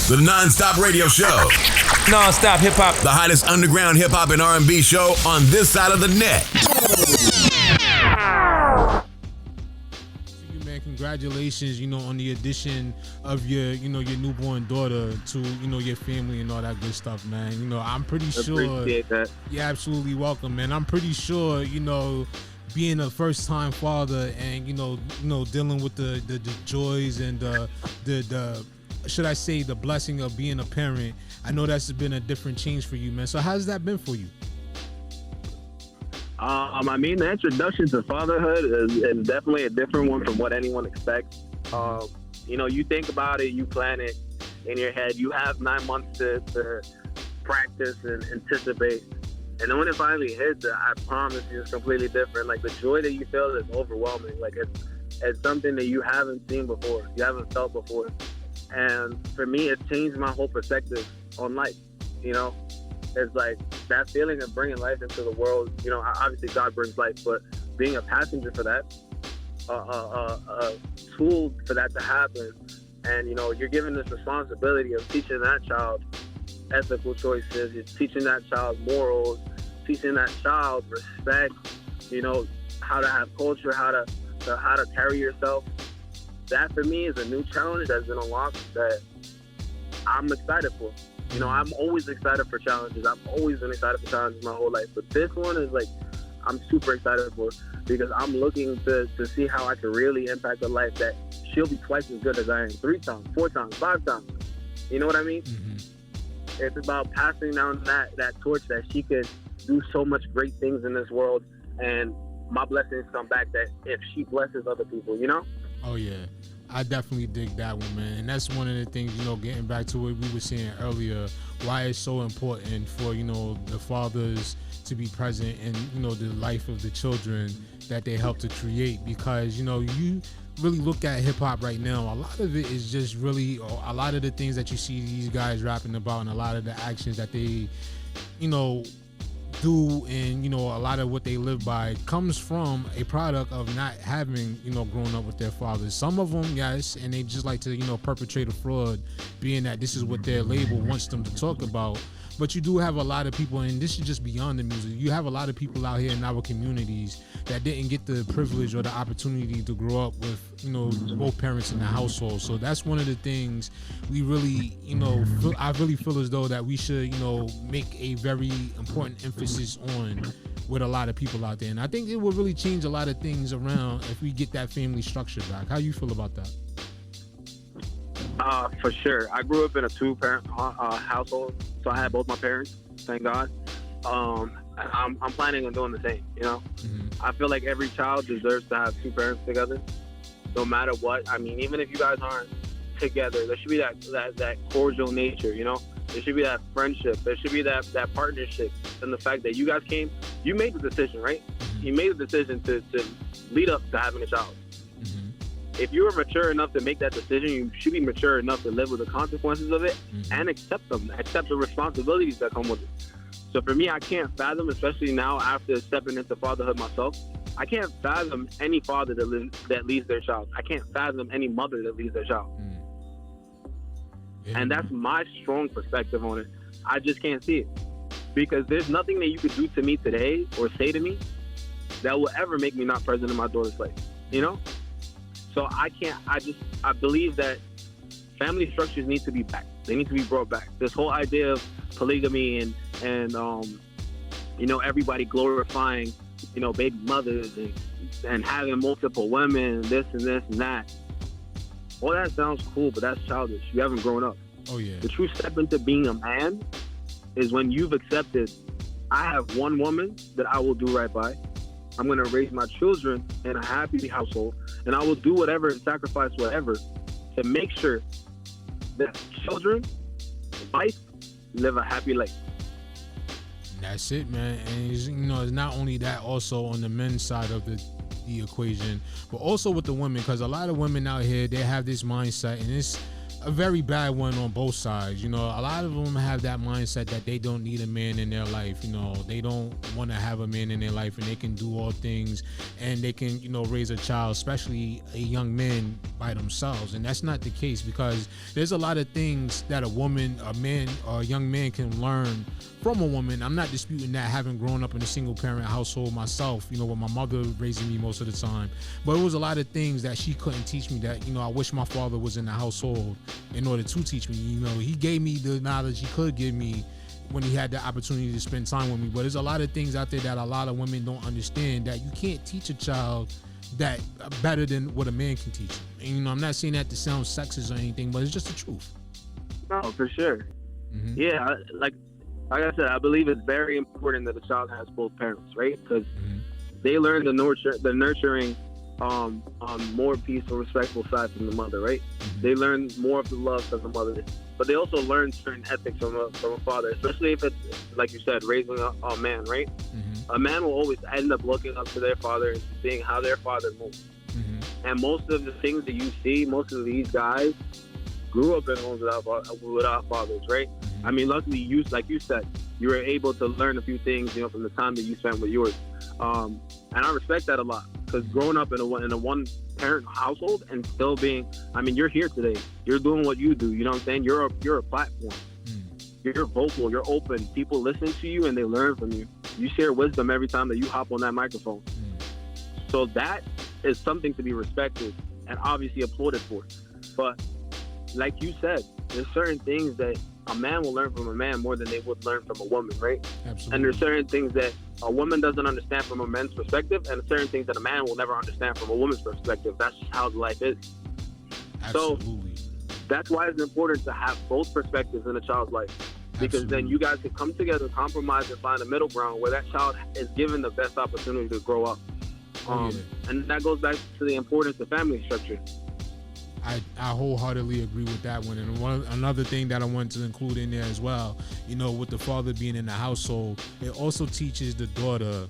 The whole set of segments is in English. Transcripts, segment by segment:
The NonStop Radio Show. NonStop Hip Hop. The hottest underground hip hop and R&B show on this side of the net. Man, congratulations, on the addition of your newborn daughter to, your family and all that good stuff, man. I'm pretty sure. Appreciate that. You're absolutely welcome, man. I'm pretty sure, being a first-time father and, dealing with the joys and the should I say, the blessing of being a parent, I know that's been a different change for you, man. So how's that been for you? The introduction to fatherhood is definitely a different one from what anyone expects. You think about it, you plan it in your head. You have 9 months to practice and anticipate. And then when it finally hits, I promise you, it's completely different. Like, the joy that you feel is overwhelming. Like, it's something that you haven't seen before, you haven't felt before. And for me, it changed my whole perspective on life. It's like that feeling of bringing life into the world. Obviously God brings life, but being a passenger for that, a tool for that to happen. And, you're given this responsibility of teaching that child ethical choices. You're teaching that child morals, teaching that child respect, how to have culture, how to carry yourself. That for me is a new challenge that's been unlocked that I'm excited for. I'm always excited for challenges. I've always been excited for challenges my whole life. But this one is like, I'm super excited for, because I'm looking to see how I can really impact a life that she'll be twice as good as I am, 3 times, 4 times, 5 times. You know what I mean? Mm-hmm. It's about passing down that torch that she could do so much great things in this world. And my blessings come back that if she blesses other people, Oh, yeah. I definitely dig that one, man. And that's one of the things, getting back to what we were saying earlier, why it's so important for, the fathers to be present in, the life of the children that they help to create. Because, you really look at hip hop right now, a lot of it is just really, a lot of the things that you see these guys rapping about and a lot of the actions that they, do and a lot of what they live by comes from a product of not having grown up with their fathers. Some of them, yes, and they just like to perpetrate a fraud, being that this is what their label wants them to talk about. But you do have a lot of people, and this is just beyond the music, you have a lot of people out here in our communities that didn't get the privilege or the opportunity to grow up with both parents in the household. So that's one of the things we really I really feel as though that we should make a very important emphasis on with a lot of people out there. And I think it will really change a lot of things around if we get that family structure back. How you feel about that? For sure. I grew up in a 2-parent household, so I had both my parents, thank God. I'm planning on doing the same, Mm-hmm. I feel like every child deserves to have 2 parents together, no matter what. I mean, even if you guys aren't together, there should be that cordial nature, There should be that friendship. There should be that partnership. And the fact that you guys you made the decision, right? You made the decision to lead up to having a child. If you are mature enough to make that decision, you should be mature enough to live with the consequences of it and accept them, accept the responsibilities that come with it. So for me, I can't fathom, especially now after stepping into fatherhood myself, I can't fathom any father that leaves their child. I can't fathom any mother that leaves their child. And that's my strong perspective on it. I just can't see it. Because there's nothing that you could do to me today or say to me that will ever make me not present in my daughter's life, So I believe that family structures need to be back. They need to be brought back. This whole idea of polygamy and everybody glorifying, baby mothers and having multiple women, this and this and that. All that sounds cool, but that's childish. You haven't grown up. Oh, yeah. The true step into being a man is when you've accepted, I have one woman that I will do right by. I'm going to raise my children in a happy household, and I will do whatever and sacrifice whatever to make sure that children, wife, live a happy life. That's it, man. And it's not only that, also on the men's side of the equation, but also with the women, because a lot of women out here, they have this mindset, and it's a very bad one on both sides. You know, a lot of them have that mindset that they don't need a man in their life. You know, they don't want to have a man in their life, and they can do all things, and they can, you know, raise a child, especially a young man, by themselves. And that's not the case, because there's a lot of things that a woman, a man, or a young man can learn from a woman. I'm not disputing that, having grown up in a single parent household myself, you know, with my mother raising me most of the time. But it was a lot of things that she couldn't teach me that, you know, I wish my father was in the household in order to teach me. You know, he gave me the knowledge he could give me when he had the opportunity to spend time with me. But there's a lot of things out there that a lot of women don't understand, that you can't teach a child that better than what a man can teach them. And, you know, I'm not saying that to sound sexist or anything, but it's just the truth. No, for sure. Yeah, like I said, I believe it's very important that a child has both parents, right? Because they learn the nurturing, more peaceful, respectful side from the mother, right? They learn more of the love from the mother, but they also learn certain ethics from a father, especially if it's, like you said, raising a man, right? A man will always end up looking up to their father and seeing how their father moves. And most of the things that you see, most of these guys grew up in homes without fathers, right? I mean, luckily, you, like you said, you were able to learn a few things, you know, from the time that you spent with yours. And I respect that a lot, because growing up in a one-parent household and still being, I mean, you're here today. You're doing what you do. You know what I'm saying? You're a platform. You're vocal. You're open. People listen to you and they learn from you. You share wisdom every time that you hop on that microphone. So that is something to be respected and obviously applauded for. But like you said, there's certain things that a man will learn from a man more than they would learn from a woman, right? Absolutely. And there's certain things that a woman doesn't understand from a man's perspective, and certain things that a man will never understand from a woman's perspective. That's just how life is. Absolutely. So that's why it's important to have both perspectives in a child's life, because then you guys can come together, compromise, and find a middle ground where that child is given the best opportunity to grow up. And that goes back to the importance of family structure. I wholeheartedly agree with that one. And another thing that I want to include in there as well, you know, with the father being in the household, it also teaches the daughter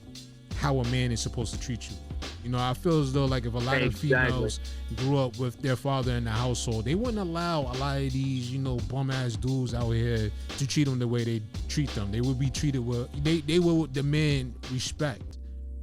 how a man is supposed to treat you. You know, I feel as though, like, if a lot of females grew up with their father in the household, they wouldn't allow a lot of these, you know, bum-ass dudes out here to treat them the way they treat them. They would be treated with, they would demand respect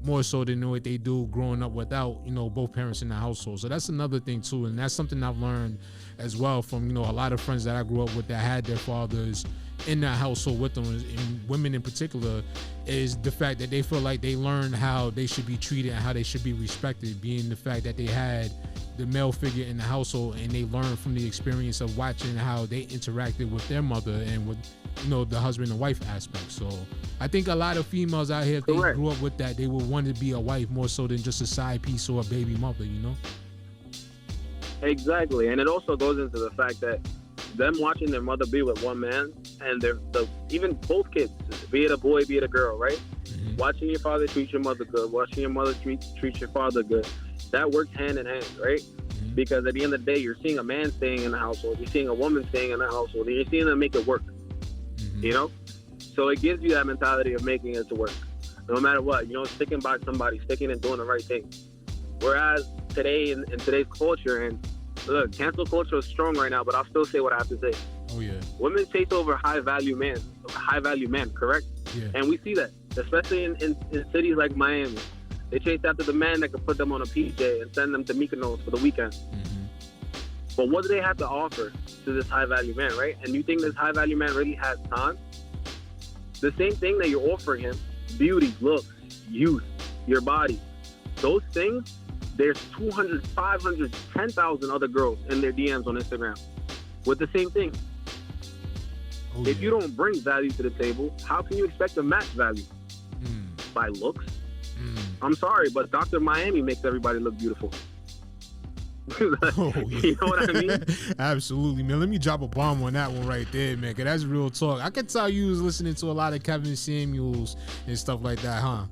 more so than what they do growing up without, you know, both parents in the household. So that's another thing too, and that's something I've learned as well from, you know, a lot of friends that I grew up with that had their fathers in that household with them, and women in particular, is the fact that they feel like they learned how they should be treated and how they should be respected, being the fact that they had the male figure in the household, and they learned from the experience of watching how they interacted with their mother and with, you know, the husband and wife aspect. So I think a lot of females out here, if they grew up with that, they would want to be a wife more so than just a side piece or a baby mother, you know? Exactly. And it also goes into the fact that them watching their mother be with one man, and even both kids, be it a boy, be it a girl, right? Watching your father treat your mother good, watching your mother treat your father good, that works hand in hand, right? Because at the end of the day, you're seeing a man staying in the household, you're seeing a woman staying in the household, and you're seeing them make it work, you know? So it gives you that mentality of making it to work, no matter what, you know, sticking by somebody, sticking and doing the right thing. Whereas today, in today's culture, and look, cancel culture is strong right now, but I'll still say what I have to say. Oh, yeah. Women chase over high value men, correct? Yeah. And we see that, especially in cities like Miami. They chase after the man that can put them on a PJ and send them to Mykonos for the weekend. But what do they have to offer to this high value man, right? And you think this high value man really has time? The same thing that you're offering him, beauty, looks, youth, your body, those things, there's 200, 500, 10,000 other girls in their DMs on Instagram with the same thing. Oh, if you don't bring value to the table, how can you expect to match value? By looks? I'm sorry, but Dr. Miami makes everybody look beautiful. Oh, yeah. You know what I mean? Absolutely, man. Let me drop a bomb on that one right there, man, because that's real talk. I could tell you was listening to a lot of Kevin Samuels and stuff like that, huh?